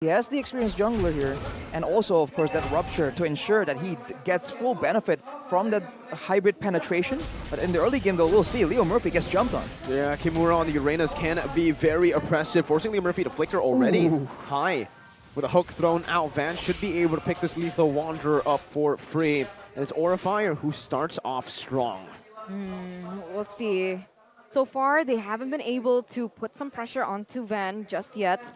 He has the experienced jungler here, and also, of course, that Rupture to ensure that he gets full benefit from that hybrid penetration. But in the early game, though, we'll see Leo Murphy gets jumped on. Yeah, Kimura on the Uranus can be very oppressive, forcing Leo Murphy to flicker already high. With a hook thrown out, Van should be able to pick this Lethal Wanderer up for free. And it's AURAFIRE who starts off strong. We'll see. So far, they haven't been able to put some pressure onto Van just yet.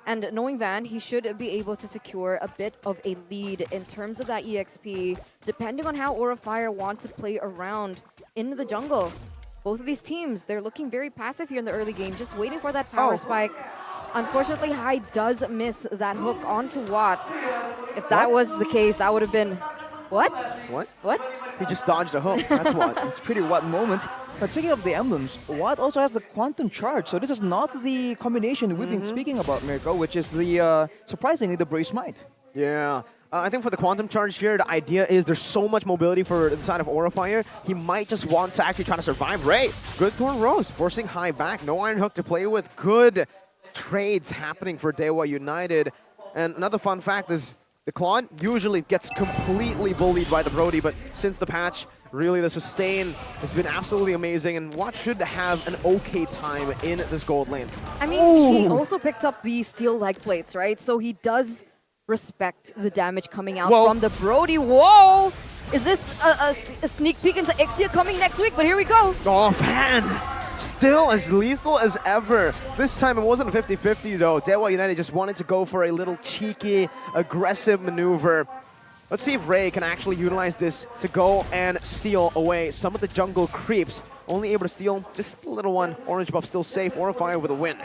And knowing Van, he should be able to secure a bit of a lead in terms of that EXP, depending on how AURAFIRE want to play around in the jungle. Both of these teams, they're looking very passive here in the early game, just waiting for that power spike. Unfortunately, Hai does miss that hook onto Watt. If that was the case, that would have been... What? What? He just dodged a hook, that's what. It's pretty Watt moment. But speaking of the emblems, Watt also has the Quantum Charge, so this is not the combination we've been speaking about, Mirko, which is the, surprisingly, the Brave Smite. Yeah. I think for the Quantum Charge here, the idea is there's so much mobility for the side of AURAFIRE, he might just want to actually try to survive. Ray, good Thorn Rose, forcing Hai back, no Iron Hook to play with. Good trades happening for Dewa United. And another fun fact is, the Claude usually gets completely bullied by the Brody, but since the patch, really the sustain has been absolutely amazing, and Watt should have an okay time in this gold lane. I mean, he also picked up the steel leg plates, right? So he does respect the damage coming out from the Brody. Whoa! Is this a sneak peek into Ixia coming next week? But here we go. Oh, Van! Still as lethal as ever. This time it wasn't a 50-50 though. Dewa United just wanted to go for a little cheeky, aggressive maneuver. Let's see if Ray can actually utilize this to go and steal away some of the jungle creeps. Only able to steal just a little one. Orange buff still safe. AURAFIRE with a win.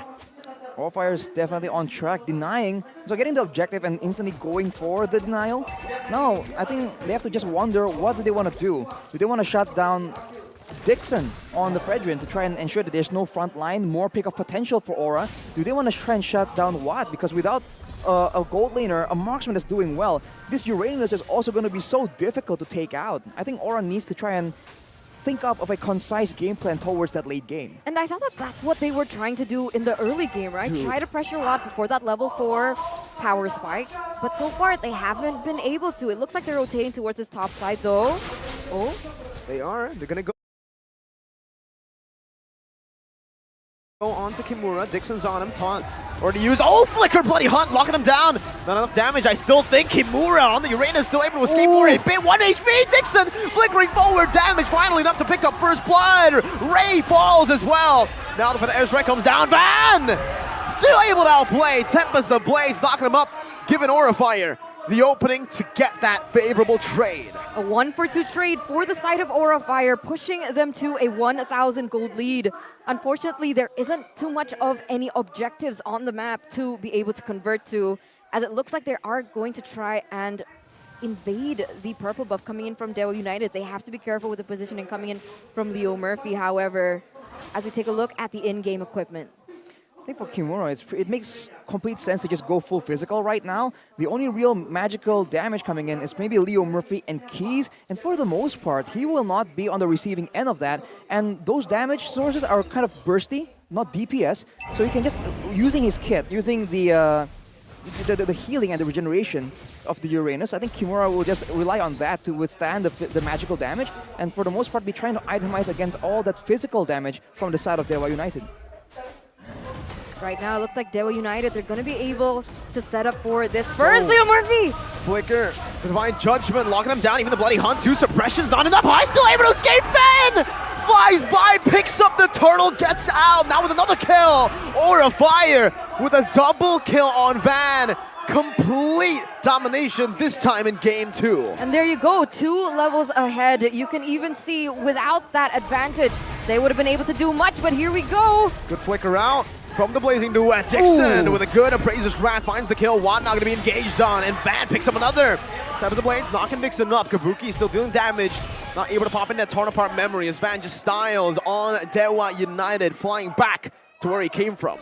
AURAFIRE is definitely on track, denying. So getting the objective and instantly going for the denial. Now, I think they have to just wonder, what do they want to do? Do they want to shut down Dixon on the Fredrin to try and ensure that there's no front line, more pick-up potential for Aura? Do they want to try and shut down Watt? Because without a gold laner, a marksman that's doing well, this Uranus is also going to be so difficult to take out. I think Aura needs to try and think up of a concise game plan towards that late game. And I thought that that's what they were trying to do in the early game, right? Try to pressure Watt before that level 4 power spike. But so far, they haven't been able to. It looks like they're rotating towards this top side, though. Oh. They are. They're going to go on to Kimura. Dixon's on him. Taunt already used. Oh, Flicker, Bloody Hunt, locking him down. Not enough damage. I still think Kimura on the Uranus still able to escape for a bit. 1 HP. Dixon flickering forward. Damage finally enough to pick up first blood. Ray falls as well. Now the airstrike comes down. Van still able to outplay. Tempest the Blaze knocking him up, giving AURAFIRE the opening to get that favorable trade. A 1-for-2 trade for the side of AURAFIRE, pushing them to a 1,000 gold lead. Unfortunately, there isn't too much of any objectives on the map to be able to convert to, as it looks like they are going to try and invade the purple buff coming in from Dewa United. They have to be careful with the positioning coming in from Leo Murphy, however, as we take a look at the in-game equipment. I think for Kimura, it makes complete sense to just go full physical right now. The only real magical damage coming in is maybe Leo Murphy and Keys, and for the most part, he will not be on the receiving end of that, and those damage sources are kind of bursty, not DPS, so he can just, using his kit, using the healing and the regeneration of the Uranus, I think Kimura will just rely on that to withstand the magical damage, and for the most part be trying to itemize against all that physical damage from the side of Dewa United. Right now, it looks like Dewa United, they're going to be able to set up for this first. Leo Murphy! Flicker, the Divine Judgment, locking him down. Even the Bloody Hunt, 2 suppressions, not enough. High still able to escape. Van flies by, picks up the turtle, gets out. Now with another kill. AURAFIRE with a double kill on Van. Complete domination this time in game 2. And there you go, 2 levels ahead. You can even see without that advantage, they would have been able to do much, but here we go. Good flicker out from the Blazing Duet. Dixon with a good Appraiser's Wrath finds the kill. Watt not going to be engaged on, and Van picks up another. Tap of the Blades, knocking Dixon up. Kabuki still dealing damage. Not able to pop in that torn apart memory as Van just styles on Dewa United, flying back to where he came from.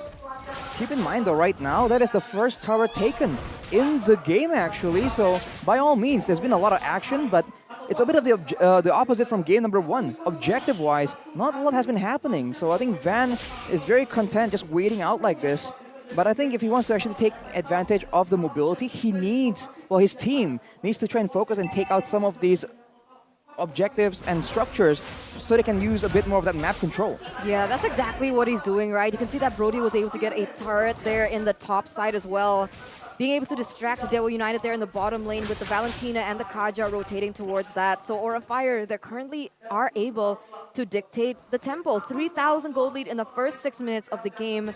Keep in mind though, right now, that is the first tower taken in the game actually, so by all means, there's been a lot of action, but it's a bit of the opposite from game number 1. Objective-wise, not a lot has been happening, so I think Van is very content just waiting out like this. But I think if he wants to actually take advantage of the mobility, he needs, well, his team needs to try and focus and take out some of these objectives and structures so they can use a bit more of that map control. Yeah, that's exactly what he's doing, right? You can see that Brody was able to get a turret there in the top side as well. Being able to distract Dewa United there in the bottom lane with the Valentina and the Kaja rotating towards that. So AURAFIRE, they currently are able to dictate the tempo. 3,000 gold lead in the first 6 minutes of the game.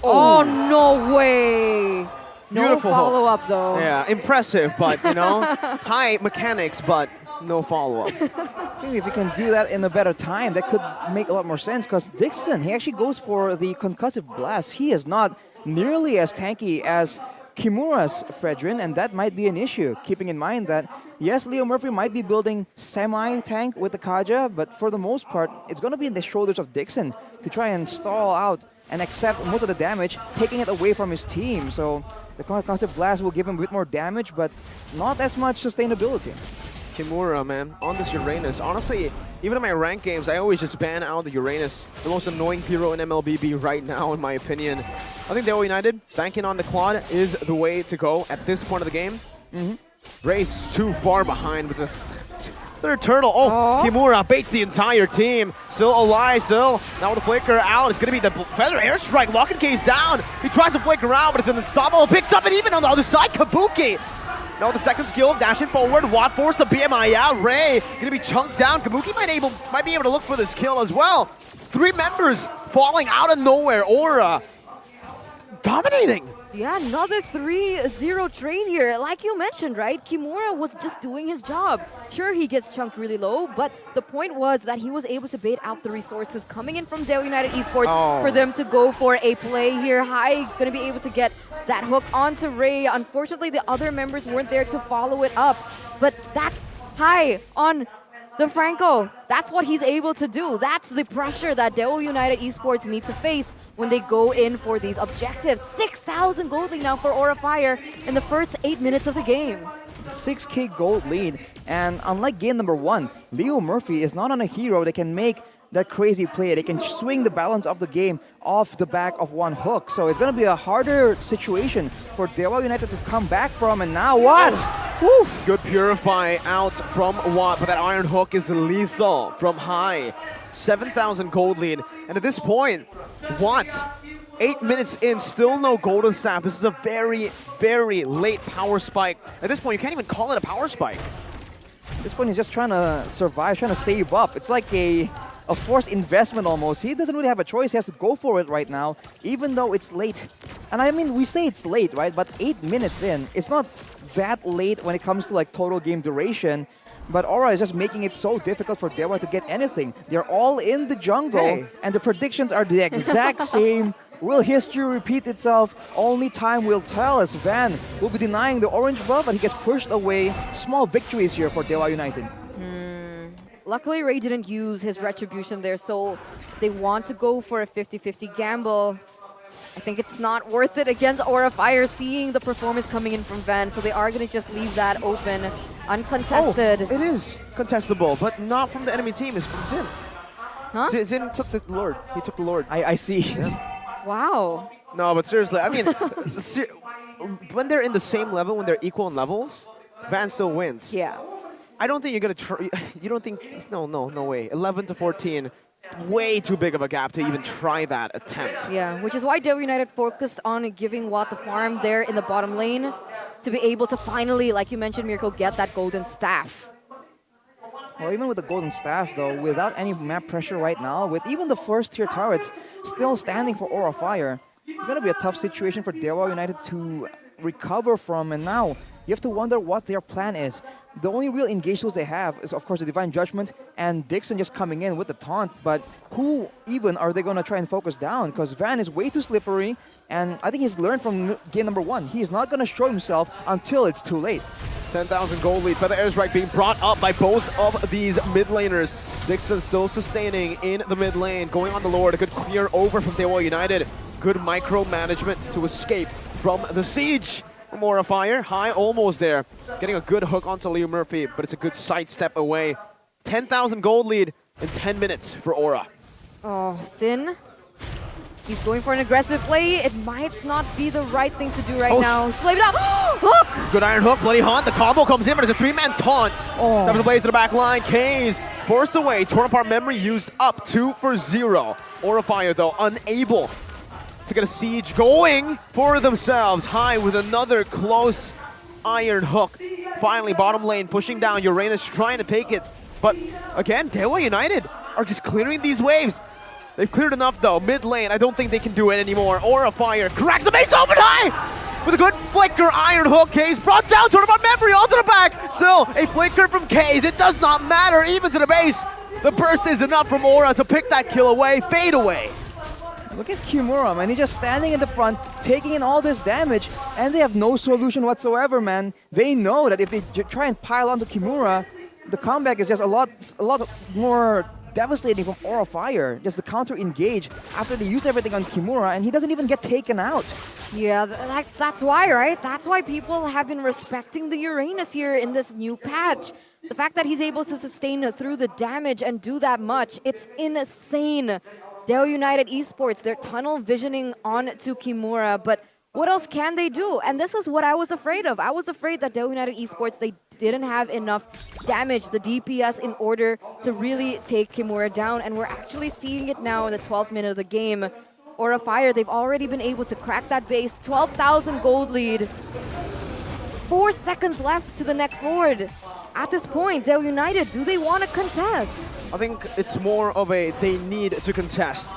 Oh, no way! No Beautiful follow-up though. Yeah, impressive, but you know, high mechanics, but no follow-up. I think if he can do that in a better time, that could make a lot more sense because Dixon, he actually goes for the concussive blast. He is not nearly as tanky as Kimura's Fredrin, and that might be an issue, keeping in mind that, yes, Leo Murphy might be building semi-tank with the Kaja, but for the most part, it's going to be in the shoulders of Dixon to try and stall out and accept most of the damage, taking it away from his team. So the concussive blast will give him a bit more damage, but not as much sustainability. Kimura, man, on this Uranus. Honestly, even in my ranked games, I always just ban out the Uranus, the most annoying hero in MLBB right now, in my opinion. I think Dewa United, banking on the Claude is the way to go at this point of the game. Race too far behind with the third turtle. Oh, Kimura baits the entire team. Still alive, still. Now with the flicker out, it's going to be the Feather Airstrike. Locking case down. He tries to flicker out, but it's an unstoppable. Picked up, and even on the other side, Kabuki. Now the second skill, dashing forward, Watt forced the BMI out. Ray gonna be chunked down. Kabuki might be able to look for this kill as well. 3 members falling out of nowhere. Aura dominating. Yeah, another 3-0 train here. Like you mentioned, right? Kimura was just doing his job. Sure, he gets chunked really low, but the point was that he was able to bait out the resources coming in from Dewa United Esports for them to go for a play here. Hai gonna be able to get that hook onto Ray. Unfortunately, the other members weren't there to follow it up, but that's Hai on the Franco. That's what he's able to do. That's the pressure that Dewa United Esports need to face when they go in for these objectives. 6,000 gold lead now for AURAFIRE in the first 8 minutes of the game. 6K gold lead, and unlike game number 1, Leo Murphy is not on a hero that can make that crazy play. They can swing the balance of the game off the back of one hook. So it's going to be a harder situation for Dewa United to come back from. And now what? Woof. Good purify out from Watt, but that iron hook is lethal from Hai. 7,000 gold lead. And at this point, Watt, 8 minutes in, still no golden staff. This is a very, very late power spike. At this point, you can't even call it a power spike. At this point, he's just trying to survive, trying to save up. It's like a forced investment almost. He doesn't really have a choice. He has to go for it right now, even though it's late. And I mean, we say it's late, right? But 8 minutes in, it's not that late when it comes to like total game duration. But Aura is just making it so difficult for Dewa to get anything. They're all in the jungle, and the predictions are the exact same. Will history repeat itself? Only time will tell, as Van will be denying the orange buff, but he gets pushed away. Small victories here for Dewa United. Luckily, Ray didn't use his retribution there, so they want to go for a 50-50 gamble. I think it's not worth it against AURAFIRE, seeing the performance coming in from Van, so they are going to just leave that open, uncontested. Oh, it is contestable, but not from the enemy team. It's from Xin. Huh? Xin took the Lord. He took the Lord. I see. Yeah. Wow. No, but seriously, I mean, when they're in the same level, when they're equal in levels, Van still wins. Yeah. I don't think you're gonna try. You don't think? No way. 11 to 14, way too big of a gap to even try that attempt. Yeah, which is why Dewa United focused on giving Watt the farm there in the bottom lane to be able to finally, like you mentioned, Mirko, get that golden staff. Well, even with the golden staff, though, without any map pressure right now, with even the first tier turrets still standing for AURAFIRE, it's gonna be a tough situation for Dewa United to recover from. And now you have to wonder what their plan is. The only real engaged tools they have is, of course, the Divine Judgment and Dixon just coming in with the taunt. But who even are they going to try and focus down? Because Van is way too slippery, and I think he's learned from game number 1. He's not going to show himself until it's too late. 10,000 gold lead. Feather Airstrike being brought up by both of these mid laners. Dixon still sustaining in the mid lane, going on the Lord. A good clear over from Dewa United. Good micromanagement to escape from the siege. From AURAFIRE, Hai almost there. Getting a good hook onto Leo Murphy, but it's a good sidestep away. 10,000 gold lead in 10 minutes for Aura. Oh, Sin. He's going for an aggressive play. It might not be the right thing to do right Oh, now. Slave it up. Hook! Good iron hook, bloody haunt. The combo comes in, but it's a three-man taunt. Oh. Steps the blades to the back line. K's forced away. Torn apart memory used up 2 for 0. AURAFIRE, though, unable to get a siege going for themselves. High with another close iron hook. Finally, bottom lane pushing down. Uranus trying to take it. But again, Dewa United are just clearing these waves. They've cleared enough though. Mid lane, I don't think they can do it anymore. AURAFIRE cracks the base open high! With a good flicker, iron hook. K's brought down, sort of on memory, onto the back. Still, a flicker from K's. It does not matter, even to the base. The burst is enough from Aura to pick that kill away, fade away. Look at Kimura, man. He's just standing in the front, taking in all this damage, and they have no solution whatsoever, man. They know that if they try and pile onto Kimura, the comeback is just a lot more devastating from AURAFIRE. Just the counter engage after they use everything on Kimura, and he doesn't even get taken out. Yeah, that's why, right? That's why people have been respecting the Uranus here in this new patch. The fact that he's able to sustain through the damage and do that much, it's insane. Dewa United Esports, they're tunnel visioning onto Kimura, but what else can they do? And this is what I was afraid of. I was afraid that Dewa United Esports, they didn't have enough damage, the DPS, in order to really take Kimura down. And we're actually seeing it now in the 12th minute of the game. AURAFIRE, they've already been able to crack that base. 12,000 gold lead. 4 seconds left to the next Lord. At this point, Dewa United, do they want to contest? I think it's more of a they need to contest.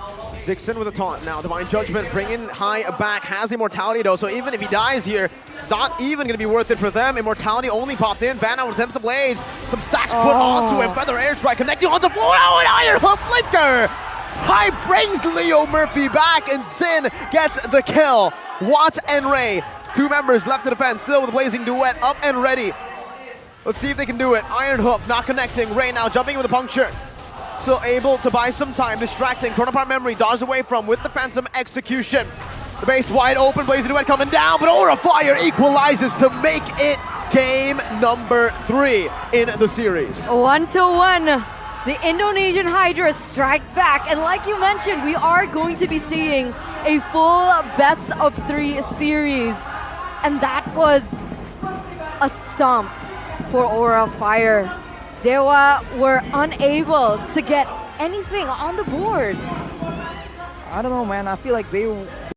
Dixon with a taunt now. Divine Judgment bringing high back. Has immortality though, so even if he dies here, it's not even going to be worth it for them. Immortality only popped in. Van out with attempts to blaze. Some stacks put onto him. Feather airstrike connecting onto the floor. Oh, an iron hook flicker! High brings Leo Murphy back, and Sin gets the kill. Watt and Ray, 2 members left to defend, still with Blazing Duet up and ready. Let's see if they can do it. Iron hook not connecting. Ray now jumping with a puncture. Still able to buy some time, distracting. Torn apart memory, dodged away from with the Phantom execution. The base wide open, Blazing Duet coming down, but AURAFIRE equalizes to make it game number 3 in the series. 1-1. The Indonesian Hydra strike back, and like you mentioned, we are going to be seeing a full best of 3 series. And that was a stomp for AURAFIRE. Dewa were unable to get anything on the board. I don't know, man. I feel like they